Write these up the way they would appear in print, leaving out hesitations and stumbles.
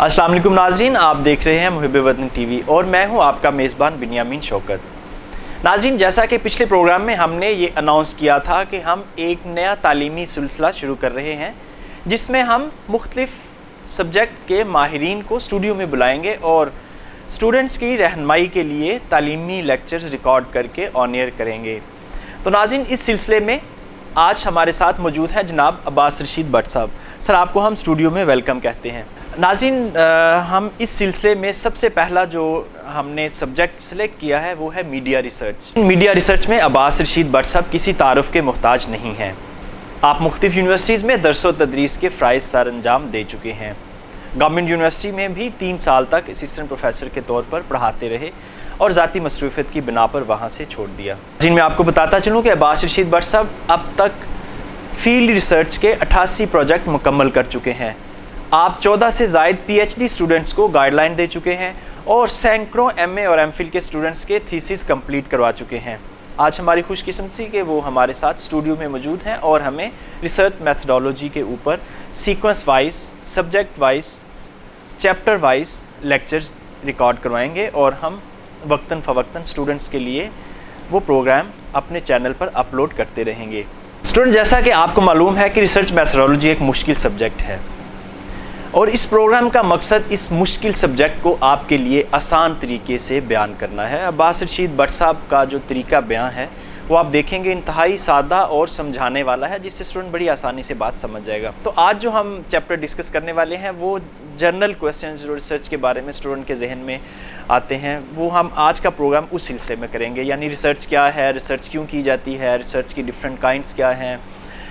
अस्सलाम वालेकुम नाज़रीन, आप देख रहे हैं मुहिब वतन टीवी और मैं हूं आपका मेज़बान बिन्यामीन शौकत। नाज़रीन, जैसा कि पिछले प्रोग्राम में हमने ये अनाउंस किया था कि हम एक नया तालीमी सिलसिला शुरू कर रहे हैं जिसमें हम मुख्तलिफ़ सब्जेक्ट के माहिरीन को स्टूडियो में बुलाएंगे और स्टूडेंट्स की रहनुमाई के लिए तालीमी लेक्चर्स रिकॉर्ड करके ऑन एयर करेंगे। तो नाज़रीन, इस सिलसिले में आज हमारे साथ मौजूद हैं जनाब अब्बास रशीद भट्ट साहब। सर, आपको हम स्टूडियो में वेलकम कहते हैं। नाज़रीन, हम इस सिलसिले में सबसे पहला जो हमने सब्जेक्ट सेलेक्ट किया है वो है मीडिया रिसर्च। मीडिया रिसर्च में अब्बास रशीद भट्ट साहब किसी तारुफ के मोहताज नहीं हैं। आप मुख्तलिफ यूनिवर्सिटीज़ में दरस व तदरीस के फ़राइज़ सर अंजाम दे चुके हैं। गवर्नमेंट यूनिवर्सिटी में भी 3 साल तक असिस्टेंट प्रोफेसर के तौर पर पढ़ाते रहे और ज़ाती मसरूफियत की बिना पर वहाँ से छोड़ दिया। जिनमें आपको बताता चलूँ कि अब्बास रशीद भट्ट साहब अब तक फील्ड रिसर्च के 88 प्रोजेक्ट मुकम्मल कर चुके हैं। आप 14 से ज़ायद PhD स्टूडेंट्स को गाइडलाइन दे चुके हैं और सैकड़ों MA और MPhil के स्टूडेंट्स के थीसिस कंप्लीट करवा चुके हैं। आज हमारी खुशकिस्मती कि वो हमारे साथ स्टूडियो में मौजूद हैं और हमें रिसर्च मैथडोलॉजी के ऊपर sequence wise, subject wise, chapter wise lectures record करवाएंगे और हम वक्तन फ़वक्तन स्टूडेंट्स के लिए वो प्रोग्राम अपने चैनल पर अपलोड करते रहेंगे। स्टूडेंट, जैसा कि आपको मालूम है कि रिसर्च मैथडोलॉजी एक मुश्किल सब्जेक्ट है और इस प्रोग्राम का मकसद इस मुश्किल सब्जेक्ट को आपके लिए आसान तरीके से बयान करना है। अब्बास रशीद भट्ट साहब का जो तरीका बयान है वो आप देखेंगे इंतहाई सादा और समझाने वाला है, जिससे स्टूडेंट बड़ी आसानी से बात समझ जाएगा। तो आज जो हम चैप्टर डिस्कस करने वाले हैं वो जनरल क्वेश्चंस जो रिसर्च के बारे में स्टूडेंट के जहन में आते हैं वो हम आज का प्रोग्राम उस सिलसिले में करेंगे। यानी रिसर्च क्या है, रिसर्च क्यों की जाती है, रिसर्च की डिफरेंट काइंड्स क्या हैं,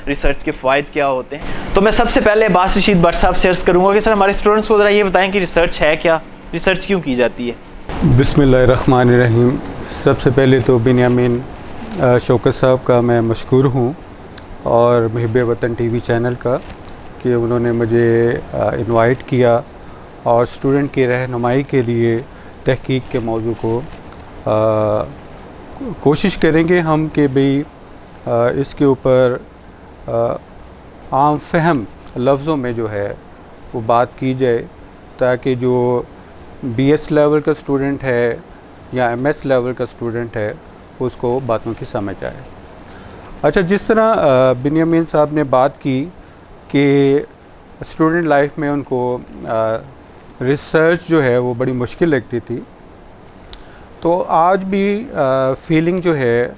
रिसर्च के फ़ायदे क्या होते हैं। तो मैं सबसे पहले अब्बास रशीद भट्ट साहब से अर्ज़ करूँगा कि सर हमारे स्टूडेंट्स को ज़रा ये बताएं कि रिसर्च है क्या, रिसर्च क्यों की जाती है। बिस्मिल्लाहिर्रहमानिर्रहीम। सबसे पहले तो बिन्यामीन शौकत साहब का मैं मशकूर हूँ और मुहिब वतन टीवी चैनल का कि उन्होंने मुझे इनवाइट किया और स्टूडेंट की रहनुमाई के लिए तहकीक के मौजू को कोशिश करेंगे हम कि भाई इसके ऊपर आम फहम लफ्ज़ों में जो है वो बात की जाए ताकि जो BS लेवल का स्टूडेंट है या MS लेवल का स्टूडेंट है उसको बातों की समझ आए। अच्छा, जिस तरह बिन्यामीन साहब ने बात की कि स्टूडेंट लाइफ में उनको रिसर्च जो है वो बड़ी मुश्किल लगती थी, तो आज भी फीलिंग जो है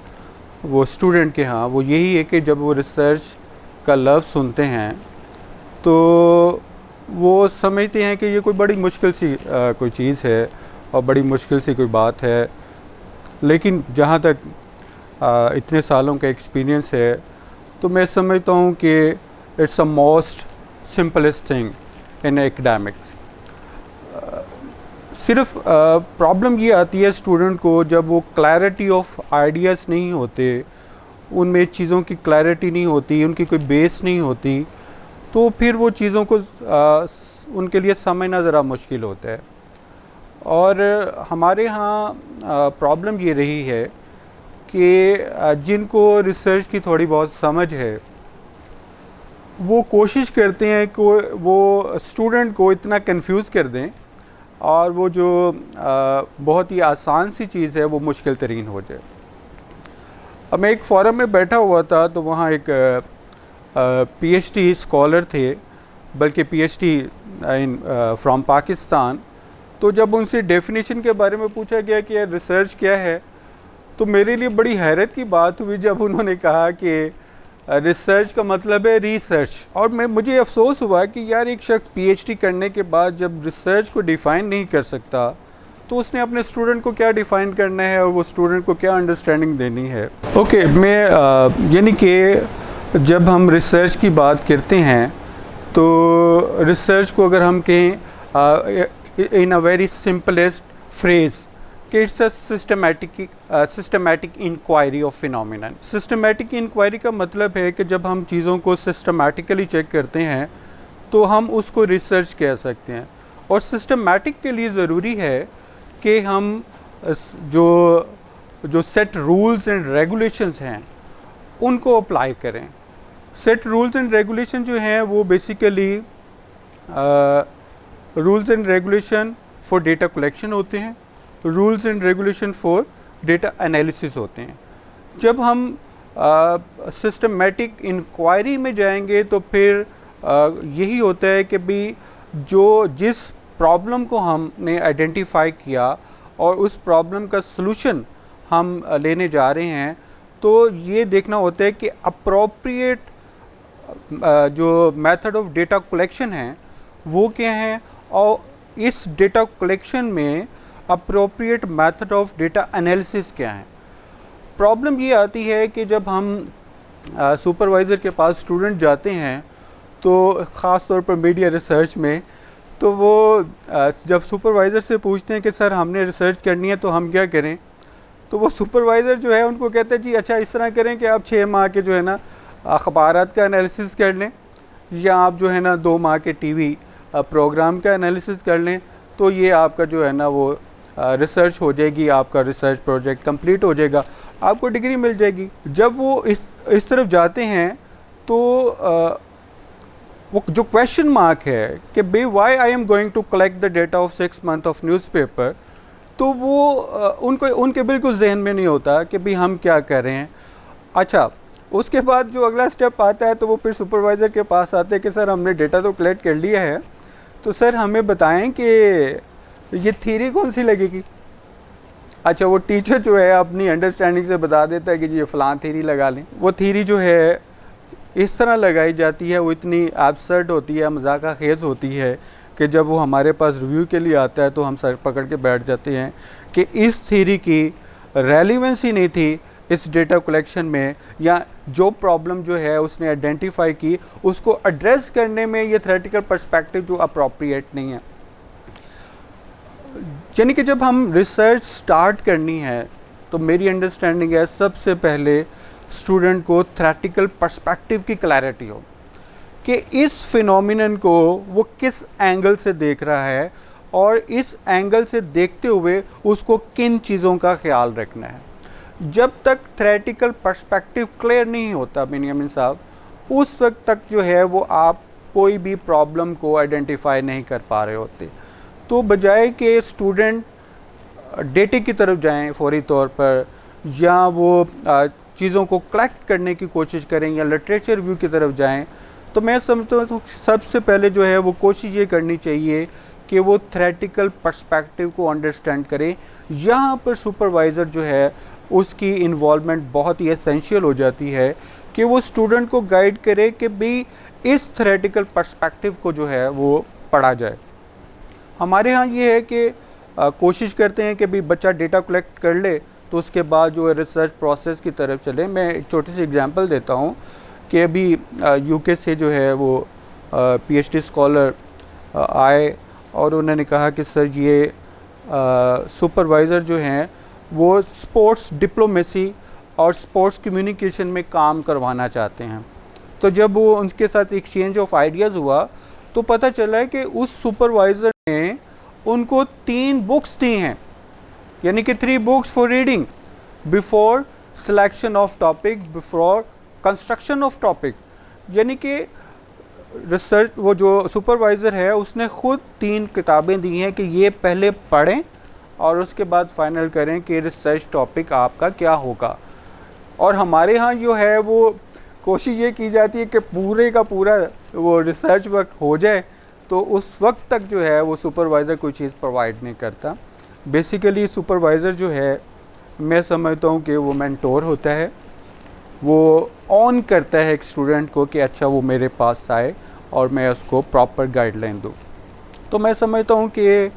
वो स्टूडेंट के यहाँ वो यही है कि जब वो रिसर्च का लफ्ज़ सुनते हैं तो वो समझते हैं कि ये कोई बड़ी मुश्किल सी कोई चीज़ है और बड़ी मुश्किल सी कोई बात है। लेकिन जहाँ तक इतने सालों का एक्सपीरियंस है तो मैं समझता हूँ कि it's a most simplest thing in academics. सिर्फ प्रॉब्लम ये आती है स्टूडेंट को जब वो क्लैरिटी ऑफ आइडियाज़ नहीं होते, उनमें चीज़ों की क्लैरिटी नहीं होती, उनकी कोई बेस नहीं होती, तो फिर वो चीज़ों को उनके लिए समझना ज़रा मुश्किल होता है। और हमारे यहाँ प्रॉब्लम ये रही है कि जिनको रिसर्च की थोड़ी बहुत समझ है वो कोशिश करते हैं कि वो स्टूडेंट को इतना कंफ्यूज कर दें और वो जो बहुत ही आसान सी चीज़ है वो मुश्किल तरीन हो जाए। अब मैं एक फोरम में बैठा हुआ था तो वहाँ एक PhD स्कॉलर थे, बल्कि PhD इन फ्रॉम पाकिस्तान। तो जब उनसे डेफिनेशन के बारे में पूछा गया कि यार रिसर्च क्या है, तो मेरे लिए बड़ी हैरत की बात हुई जब उन्होंने कहा कि रिसर्च का मतलब है रिसर्च। और मुझे अफसोस हुआ कि यार एक शख्स PhD करने के बाद जब रिसर्च को डिफ़ाइन नहीं कर सकता तो उसने अपने स्टूडेंट को क्या डिफ़ाइन करना है और वो स्टूडेंट को क्या अंडरस्टैंडिंग देनी है। ओके, मैं यानी कि जब हम रिसर्च की बात करते हैं तो रिसर्च को अगर हम कहें in a very simplest phrase कि it's a systematic inquiry of phenomenon. Systematic inquiry का मतलब है कि जब हम चीज़ों को सिस्टमैटिकली चेक करते हैं तो हम उसको रिसर्च कह सकते हैं। और सिस्टमैटिक के लिए ज़रूरी है कि हम जो सेट रूल्स एंड रेगुलेशंस हैं उनको अप्लाई करें। सेट रूल्स एंड रेगुलेशन जो हैं वो basically rules and regulation for data collection होते हैं, rules and regulation for data analysis होते हैं। जब हम सिस्टमेटिक इंक्वायरी में जाएंगे तो फिर यही होता है कि भी जिस प्रॉब्लम को हमने आइडेंटिफाई किया और उस प्रॉब्लम का सलूशन हम लेने जा रहे हैं, तो ये देखना होता है कि अप्रोप्रिएट जो मेथड ऑफ डेटा कलेक्शन है वो क्या है, और इस डेटा कलेक्शन में appropriate method of data analysis क्या है। प्रॉब्लम ये आती है कि जब हम सुपरवाइज़र के पास स्टूडेंट जाते हैं, तो ख़ास तौर पर मीडिया रिसर्च में, तो वो जब सुपरवाइज़र से पूछते हैं कि सर हमने रिसर्च करनी है तो हम क्या करें, तो वो सुपरवाइज़र जो है उनको कहते हैं जी अच्छा इस तरह करें कि आप 6 माह के जो है ना अखबारात का एनालिसिस कर लें, या आप जो है ना 2 माह के टीवी प्रोग्राम का एनालिसिस कर लें, तो ये आपका जो है ना वो रिसर्च हो जाएगी, आपका रिसर्च प्रोजेक्ट कंप्लीट हो जाएगा, आपको डिग्री मिल जाएगी। जब वो इस तरफ जाते हैं तो वो जो क्वेश्चन मार्क है कि भाई why I am going to collect the data of 6 month of newspaper, तो वो उनके बिल्कुल जहन में नहीं होता कि भाई हम क्या कर रहे हैं। अच्छा, उसके बाद जो अगला स्टेप आता है तो वो फिर सुपरवाइज़र के पास आते हैं कि सर हमने डेटा तो कलेक्ट कर लिया है, तो सर हमें बताएं कि ये थ्योरी कौन सी लगेगी। अच्छा, वो टीचर जो है अपनी अंडरस्टैंडिंग से बता देता है कि जी ये फ़लाँ थ्योरी लगा लें। वो थ्योरी जो है इस तरह लगाई जाती है, वो इतनी एब्सर्ड होती है, मजाका खेज़ होती है कि जब वो हमारे पास रिव्यू के लिए आता है तो हम सर पकड़ के बैठ जाते हैं कि इस थ्योरी की रेलिवेंसी नहीं थी इस डेटा कलेक्शन में, या जो प्रॉब्लम जो है उसने आइडेंटिफाई की उसको एड्रेस करने में ये थ्योरेटिकल पर्सपेक्टिव जो अप्रोप्रिएट नहीं है। यानी कि जब हम रिसर्च स्टार्ट करनी है तो मेरी अंडरस्टैंडिंग है सबसे पहले स्टूडेंट को थ्योरेटिकल पर्सपेक्टिव की क्लैरिटी हो कि इस फिनोमिनन को वो किस एंगल से देख रहा है, और इस एंगल से देखते हुए उसको किन चीज़ों का ख्याल रखना है। जब तक थ्योरेटिकल पर्सपेक्टिव क्लियर नहीं होता बिन्यामिन साहब, उस वक्त तक जो है वो आप कोई भी प्रॉब्लम को आइडेंटिफाई नहीं कर पा रहे होते। तो बजाय कि स्टूडेंट डेटे की तरफ जाएं फौरी तौर पर, या वो चीज़ों को कलेक्ट करने की कोशिश करें या लिटरेचर रिव्यू की तरफ जाएं, तो मैं समझता हूँ सबसे पहले जो है वो कोशिश ये करनी चाहिए कि वो थ्योरेटिकल पर्सपेक्टिव को अंडरस्टैंड करें। यहाँ पर सुपरवाइज़र जो है उसकी इन्वॉल्वमेंट बहुत ही एसेंशियल हो जाती है कि वो स्टूडेंट को गाइड करे कि भाई इस थ्योरेटिकल पर्सपेक्टिव को जो है वो पढ़ा जाए। हमारे यहाँ ये है कि कोशिश करते हैं कि भाई बच्चा डेटा कलेक्ट कर ले तो उसके बाद जो है रिसर्च प्रोसेस की तरफ चले। मैं एक छोटी सी एग्जांपल देता हूँ कि अभी यूके से जो है वो पीएचडी स्कॉलर आए और उन्होंने कहा कि सर ये सुपरवाइज़र जो हैं वो स्पोर्ट्स डिप्लोमेसी और स्पोर्ट्स कम्युनिकेशन में काम करवाना चाहते हैं। तो जब वो उनके साथ एक्सचेंज ऑफ आइडियाज़ हुआ तो पता चला है कि उस सुपरवाइज़र ने उनको 3 बुक्स दी हैं, यानी कि 3 books for reading before selection of topic, before construction of topic. यानी कि रिसर्च वो जो सुपरवाइज़र है उसने ख़ुद 3 किताबें दी हैं कि ये पहले पढ़ें और उसके बाद फाइनल करें कि रिसर्च टॉपिक आपका क्या होगा। और हमारे यहाँ जो है वो कोशिश ये की जाती है कि पूरे का पूरा वो रिसर्च वर्क हो जाए, तो उस वक्त तक जो है वो सुपरवाइज़र कोई चीज़ प्रोवाइड नहीं करता। बेसिकली सुपरवाइज़र जो है मैं समझता हूँ कि वो मेंटोर होता है, वो ऑन करता है एक स्टूडेंट को कि अच्छा वो मेरे पास आए और मैं उसको प्रॉपर गाइडलाइन दूँ। तो मैं समझता हूँ कि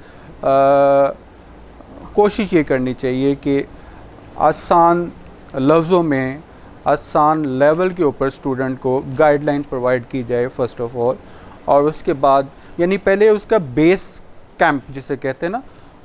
कोशिश ये करनी चाहिए कि आसान लफ्ज़ों में आसान लेवल के ऊपर स्टूडेंट को गाइडलाइन प्रोवाइड की जाए फर्स्ट ऑफ ऑल, और उसके बाद यानी पहले उसका बेस कैंप जिसे कहते हैं ना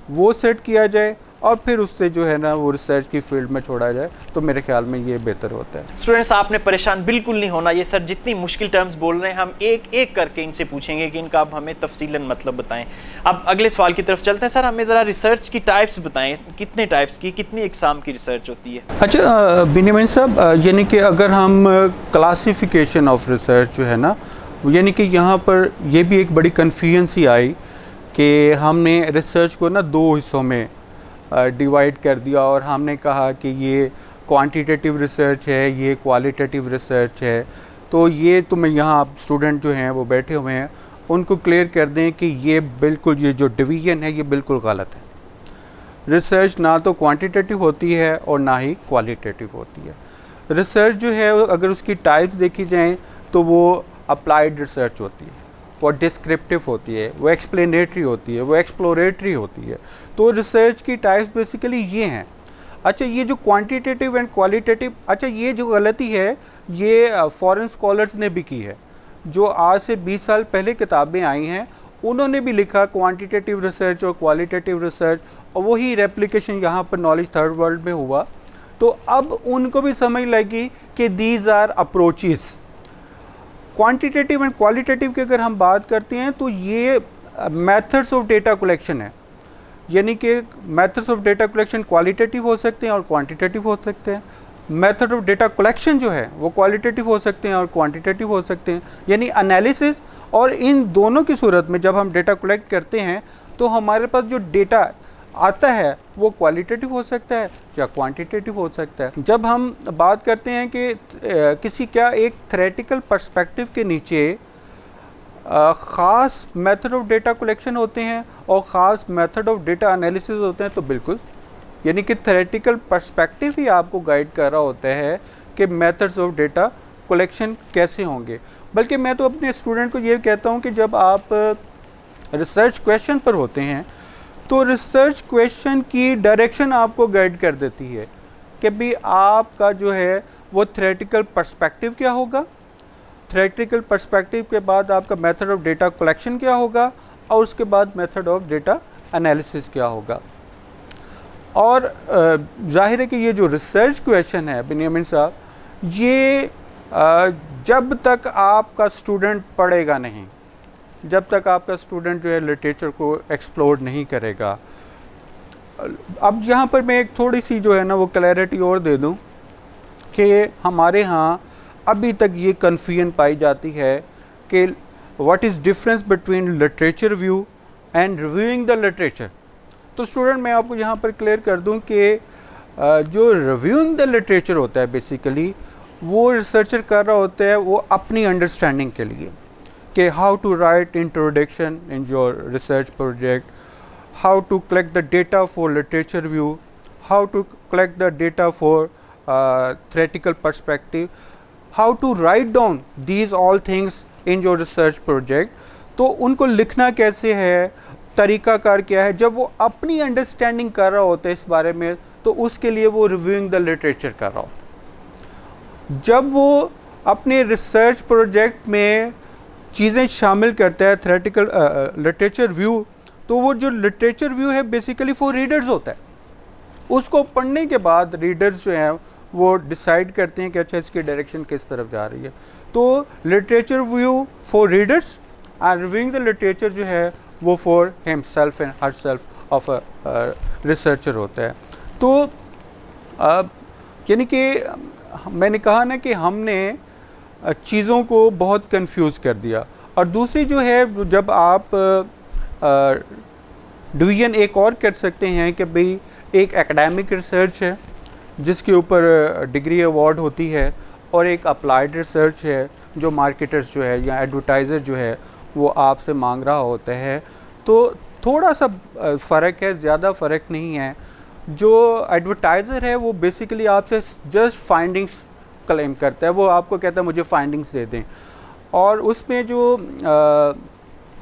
वो सेट किया जाए और फिर उससे जो है ना वो रिसर्च की फील्ड में छोड़ा जाए, तो मेरे ख्याल में ये बेहतर होता है। स्टूडेंट्स आपने परेशान बिल्कुल नहीं होना। ये सर जितनी मुश्किल टर्म्स बोल रहे हैं हम एक एक करके इनसे पूछेंगे कि इनका आप हमें तफसीलन मतलब बताएं। अब अगले सवाल की तरफ चलते हैं। सर हमें ज़रा रिसर्च की टाइप्स बताएं, कितने टाइप्स की, कितनी एग्ज़ाम की रिसर्च होती है? अच्छा बिन्यामिन साहब, यानी कि अगर हम क्लासिफिकेशन ऑफ रिसर्च जो है ना, यानी कि यहाँ पर ये भी एक बड़ी कन्फ्यूजन सी आई कि हमने रिसर्च को ना दो हिस्सों में डिवाइड कर दिया और हमने कहा कि ये क्वांटिटेटिव रिसर्च है, ये क्वालिटेटिव रिसर्च है। तो ये तो मैं यहाँ स्टूडेंट जो हैं वो बैठे हुए हैं उनको क्लियर कर दें कि ये बिल्कुल, ये जो डिवीज़न है ये बिल्कुल गलत है। रिसर्च ना तो क्वांटिटेटिव होती है और ना ही क्वालिटेटिव होती है। रिसर्च जो है अगर उसकी टाइप्स देखी जाएं तो वो अप्लाइड रिसर्च होती है, वो डिस्क्रिप्टिव होती है, वो एक्सप्लेनेटरी होती है, वो एक्सप्लोरेटरी होती है। तो रिसर्च की टाइप्स बेसिकली ये हैं। अच्छा, ये जो क्वांटिटेटिव एंड क्वालिटेटिव, अच्छा ये जो गलती है ये फॉरेन स्कॉलर्स ने भी की है। जो आज से 20 साल पहले किताबें आई हैं उन्होंने भी लिखा क्वांटिटेटिव रिसर्च और क्वालिटेटिव रिसर्च, और वही रेप्लिकेशन यहाँ पर नॉलेज थर्ड वर्ल्ड में हुआ। तो अब उनको भी समझ लगी कि these are approaches. Quantitative and qualitative की अगर हम बात करते हैं तो ये मेथड्स ऑफ डेटा कलेक्शन है, यानी कि methods of data collection qualitative हो सकते हैं और क्वांटिटेटिव हो सकते हैं। मेथड ऑफ डेटा कलेक्शन जो है वो क्वालिटेटिव हो सकते हैं और क्वांटिटेटिव हो सकते हैं, यानी एनालिसिस। और इन दोनों की सूरत में जब हम डेटा कलेक्ट करते हैं तो हमारे पास जो डेटा आता है वो क्वालिटेटिव हो सकता है या क्वांटिटेटिव हो सकता है। जब हम बात करते हैं कि किसी क्या एक थ्योरेटिकल पर्सपेक्टिव के नीचे ख़ास मेथड ऑफ डेटा कलेक्शन होते हैं और ख़ास मेथड ऑफ डेटा एनालिसिस होते हैं, तो बिल्कुल, यानी कि थ्योरेटिकल पर्सपेक्टिव ही आपको गाइड कर रहा होता है कि मेथड्स ऑफ डेटा कलेक्शन कैसे होंगे। बल्कि मैं तो अपने स्टूडेंट को ये कहता हूँ कि जब आप रिसर्च क्वेश्चन पर होते हैं तो रिसर्च क्वेश्चन की डायरेक्शन आपको गाइड कर देती है कि भी आपका जो है वो थ्योरेटिकल पर्सपेक्टिव क्या होगा, थ्योरेटिकल पर्सपेक्टिव के बाद आपका मेथड ऑफ डेटा कलेक्शन क्या होगा और उसके बाद मेथड ऑफ डेटा एनालिसिस क्या होगा। और जाहिर है कि ये जो रिसर्च क्वेश्चन है बिन्यामिन साहब, ये जब तक आपका स्टूडेंट पढ़ेगा नहीं, जब तक आपका स्टूडेंट जो है लिटरेचर को एक्सप्लोर नहीं करेगा। अब यहाँ पर मैं एक थोड़ी सी जो है ना वो क्लैरिटी और दे दूँ कि हमारे यहाँ अभी तक ये कन्फ्यूजन पाई जाती है कि what is difference between literature view and reviewing the literature. तो स्टूडेंट मैं आपको यहाँ पर क्लियर कर दूँ कि जो रिव्यूइंग द लिटरेचर होता है बेसिकली वो रिसर्चर कर रहा होता है वो अपनी अंडरस्टैंडिंग के लिए कि how to write introduction in your research project, how to collect the data for literature view, how to collect the data for theoretical perspective, how to write down these all things in your research project. तो उनको लिखना कैसे है, तरीक़ाकार क्या है, जब वो अपनी अंडरस्टैंडिंग कर रहा होता है इस बारे में तो उसके लिए वो रिव्यूइंग द लिटरेचर कर रहा होता है। जब वो अपने रिसर्च प्रोजेक्ट में चीज़ें शामिल करता है थ्योरेटिकल लिटरेचर व्यू, तो वो जो लिटरेचर व्यू है बेसिकली फॉर रीडर्स होता है। उसको पढ़ने के बाद रीडर्स जो हैं वो डिसाइड करते हैं कि अच्छा इसकी डायरेक्शन किस तरफ जा रही है। तो literature view for readers and reviewing the literature जो है वो for himself and herself of a researcher होता है। तो यानी कि मैंने कहा ना कि हमने चीज़ों को बहुत कंफ्यूज कर दिया। और दूसरी जो है, जब आप डिवीज़न एक और कर सकते हैं कि भाई एक एकेडमिक रिसर्च है जिसके ऊपर डिग्री अवार्ड होती है और एक अप्लाइड रिसर्च है जो मार्केटर्स जो है या एडवर्टाइज़र जो है वो आपसे मांग रहा होता है। तो थोड़ा सा फ़र्क है, ज़्यादा फ़र्क नहीं है। जो एडवर्टाइज़र है वो बेसिकली आपसे जस्ट फाइंडिंग्स क्लेम करता है, वो आपको कहता है मुझे फाइंडिंग्स दे दें। और उसमें जो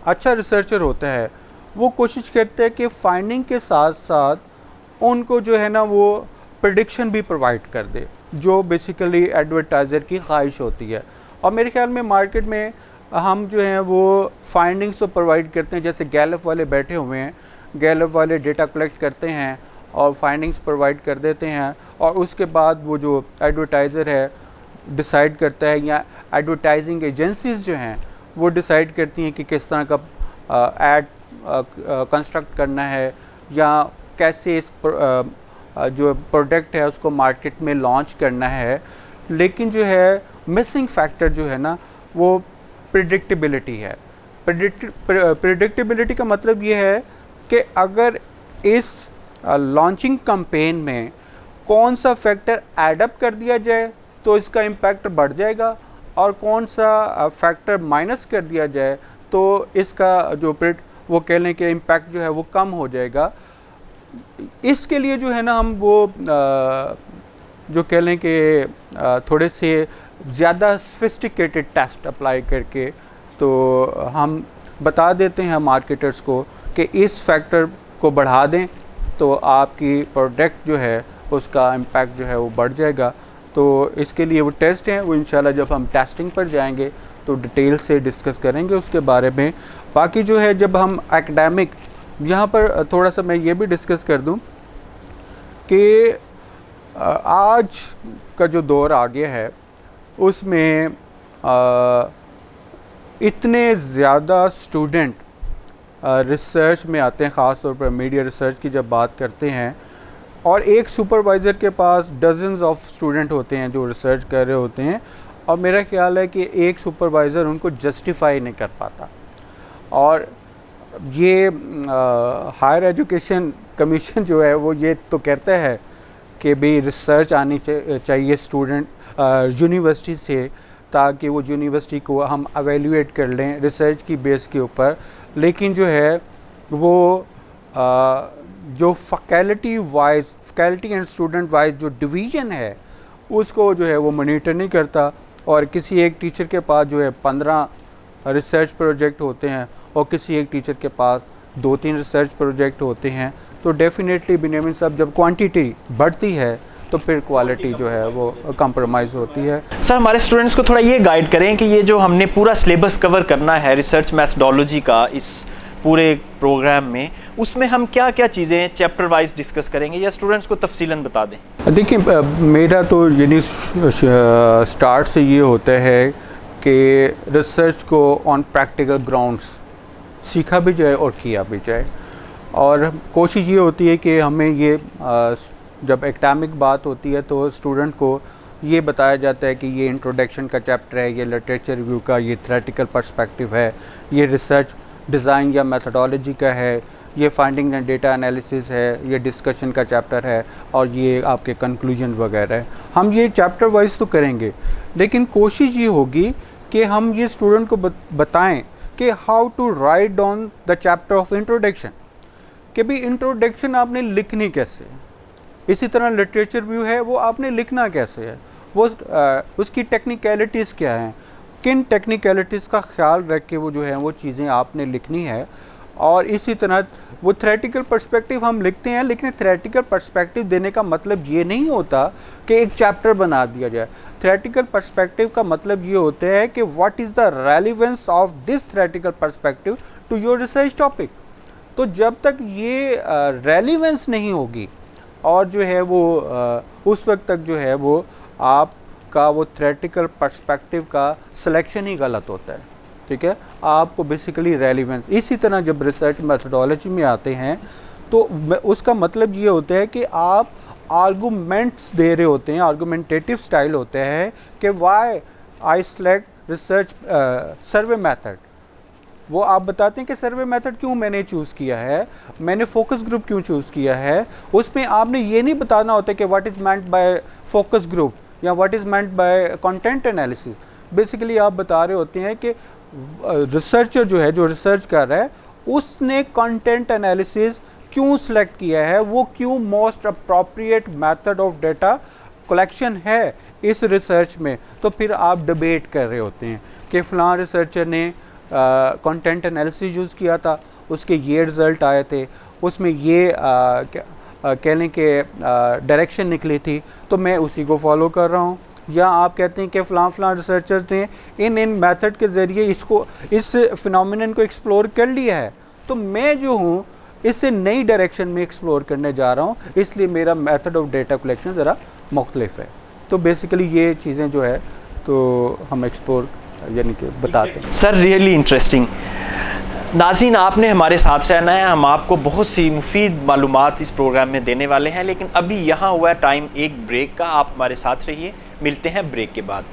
अच्छा रिसर्चर होता है वो कोशिश करता है कि फाइंडिंग के साथ साथ उनको जो है ना वो प्रेडिक्शन भी प्रोवाइड कर दे, जो बेसिकली एडवर्टाइज़र की ख्वाहिश होती है। और मेरे ख्याल में मार्केट में हम जो हैं वो फाइंडिंग्स तो प्रोवाइड करते हैं, जैसे गैलप वाले बैठे हुए हैं, गैलप वाले डेटा कलेक्ट करते हैं और फाइंडिंग्स प्रोवाइड कर देते हैं। और उसके बाद वो जो एडवर्टाइज़र है डिसाइड करता है, या एडवर्टाइजिंग एजेंसीज़ जो हैं वो डिसाइड करती हैं कि किस तरह का एड कंस्ट्रक्ट करना है या कैसे इस जो प्रोडक्ट है उसको मार्केट में लॉन्च करना है। लेकिन जो है मिसिंग फैक्टर जो है ना वो प्रेडिक्टेबिलिटी है। प्रिडिक्टेबिलिटी का मतलब ये है कि अगर इस लॉन्चिंग कैंपेन में कौन सा फैक्टर एडअप कर दिया जाए तो इसका इम्पैक्ट बढ़ जाएगा, और कौन सा फैक्टर माइनस कर दिया जाए तो इसका जो वो कह लें कि इम्पैक्ट जो है वो कम हो जाएगा। इसके लिए जो है ना हम वो जो कह लें कि थोड़े से ज़्यादा सोफिस्टिकेटेड टेस्ट अप्लाई करके तो हम बता देते हैं मार्केटर्स को कि इस फैक्टर को बढ़ा दें तो आपकी प्रोडक्ट जो है उसका इम्पैक्ट जो है वो बढ़ जाएगा। तो इसके लिए वो टेस्ट हैं, वो इंशाल्लाह जब हम टेस्टिंग पर जाएंगे तो डिटेल से डिस्कस करेंगे उसके बारे में। बाकी जो है जब हम एकेडमिक, यहाँ पर थोड़ा सा मैं ये भी डिस्कस कर दूँ कि आज का जो दौर आ गया है उसमें इतने ज़्यादा स्टूडेंट रिसर्च में आते हैं, ख़ास तौर पर मीडिया रिसर्च की जब बात करते हैं, और एक सुपरवाइज़र के पास डजन्स ऑफ स्टूडेंट होते हैं जो रिसर्च कर रहे होते हैं, और मेरा ख्याल है कि एक सुपरवाइज़र उनको जस्टिफाई नहीं कर पाता। और ये हायर एजुकेशन कमीशन जो है वो ये तो कहता है कि भाई रिसर्च आनी चाहिए स्टूडेंट यूनिवर्सिटी से, ताकि वो यूनिवर्सिटी को हम एवेल्यूएट कर लें रिसर्च की बेस के ऊपर, लेकिन जो है वो जो फैकल्टी एंड स्टूडेंट वाइज जो डिवीज़न है उसको जो है वो मॉनिटर नहीं करता। और किसी एक टीचर के पास जो है 15 रिसर्च प्रोजेक्ट होते हैं और किसी एक टीचर के पास 2-3 रिसर्च प्रोजेक्ट होते हैं, तो डेफिनेटली बिन्यामीन साहब जब क्वांटिटी बढ़ती है तो फिर क्वालिटी जो है वो कंप्रोमाइज़ होती है। सर हमारे स्टूडेंट्स को थोड़ा ये गाइड करें कि ये जो हमने पूरा सिलेबस कवर करना है रिसर्च मैथडोलॉजी का इस पूरे प्रोग्राम में, उसमें हम क्या क्या चीज़ें चैप्टर वाइज डिस्कस करेंगे या स्टूडेंट्स को तफसीलन बता दें। देखिए मेरा तो यानी स्टार्ट से ये होता है कि रिसर्च को ऑन प्रैक्टिकल ग्राउंड्स सीखा भी जाए और किया भी जाए, और कोशिश ये होती है कि हमें ये जब एकेडमिक बात होती है तो स्टूडेंट को ये बताया जाता है कि ये इंट्रोडक्शन का चैप्टर है, ये लिटरेचर रिव्यू का, ये थ्योरेटिकल पर्सपेक्टिव है, ये रिसर्च डिज़ाइन या मेथडोलॉजी का है, ये फाइंडिंग एंड डेटा एनालिसिस है, ये डिस्कशन का चैप्टर है, और ये आपके कंक्लूजन वगैरह है। हम ये चैप्टर वाइज तो करेंगे, लेकिन कोशिश ये होगी कि हम ये स्टूडेंट को बताएं कि how to write down the chapter of introduction, कि भाई इंट्रोडक्शन आपने लिखनी कैसे है, इसी तरह लिटरेचर व्यू है वो आपने लिखना कैसे है, वो उसकी टेक्निकलिटीज़ क्या हैं, किन टेक्निकलिटीज़ का ख्याल रख के वो जो है वो चीज़ें आपने लिखनी है। और इसी तरह वो थ्योरेटिकल पर्सपेक्टिव हम लिखते हैं, लेकिन थ्योरेटिकल पर्सपेक्टिव देने का मतलब ये नहीं होता कि एक चैप्टर बना दिया जाए। थ्योरेटिकल पर्सपेक्टिव का मतलब ये होता है कि what is the relevance of this theoretical perspective to your research topic. तो जब तक ये रेलिवेंस नहीं होगी और जो है वो उस वक्त तक जो है वो आपका वो थ्योरेटिकल पर्सपेक्टिव का सिलेक्शन ही गलत होता है। ठीक है, आपको बेसिकली रेलिवेंस। इसी तरह जब रिसर्च मेथडोलॉजी में आते हैं तो उसका मतलब ये होता है कि आप आर्गूमेंट्स दे रहे होते हैं, आर्गूमेंटेटिव स्टाइल होता है कि why I select research survey method. वो आप बताते हैं कि सर्वे मेथड क्यों मैंने चूज़ किया है, मैंने फोकस ग्रुप क्यों चूज़ किया है। उसमें आपने ये नहीं बताना होता कि what is meant by focus group या what is meant by content analysis. Basically आप बता रहे होते हैं कि रिसर्चर जो है, जो रिसर्च कर रहा है, उसने कंटेंट एनालिसिस क्यों सिलेक्ट किया है, वो क्यों most appropriate method of data collection है इस रिसर्च में। तो फिर आप डिबेट कर रहे होते हैं कि फ़लाँ रिसर्चर ने कंटेंट एनालिसिस यूज़ किया था, उसके ये रिज़ल्ट आए थे, उसमें ये कह लें कि डायरेक्शन निकली थी, तो मैं उसी को फॉलो कर रहा हूँ। या आप कहते हैं कि फ़लाँ रिसर्चर ने इन मेथड के ज़रिए इस फिनोमिनन को एक्सप्लोर कर लिया है, तो मैं जो हूँ इससे नई डायरेक्शन में एक्सप्लोर करने जा रहा हूँ, इसलिए मेरा मेथड ऑफ डेटा कलेक्शन ज़रा मुख्तलिफ है। तो बेसिकली ये चीज़ें जो है तो हम एक्सप्लोर यानी कि बताते हैं। Sir really interesting. नाज़रीन, आपने हमारे साथ रहना है, हम आपको बहुत सी मुफीद मालूमात इस प्रोग्राम में देने वाले हैं, लेकिन अभी यहाँ हुआ टाइम एक ब्रेक का। आप हमारे साथ रहिए, मिलते हैं ब्रेक के बाद।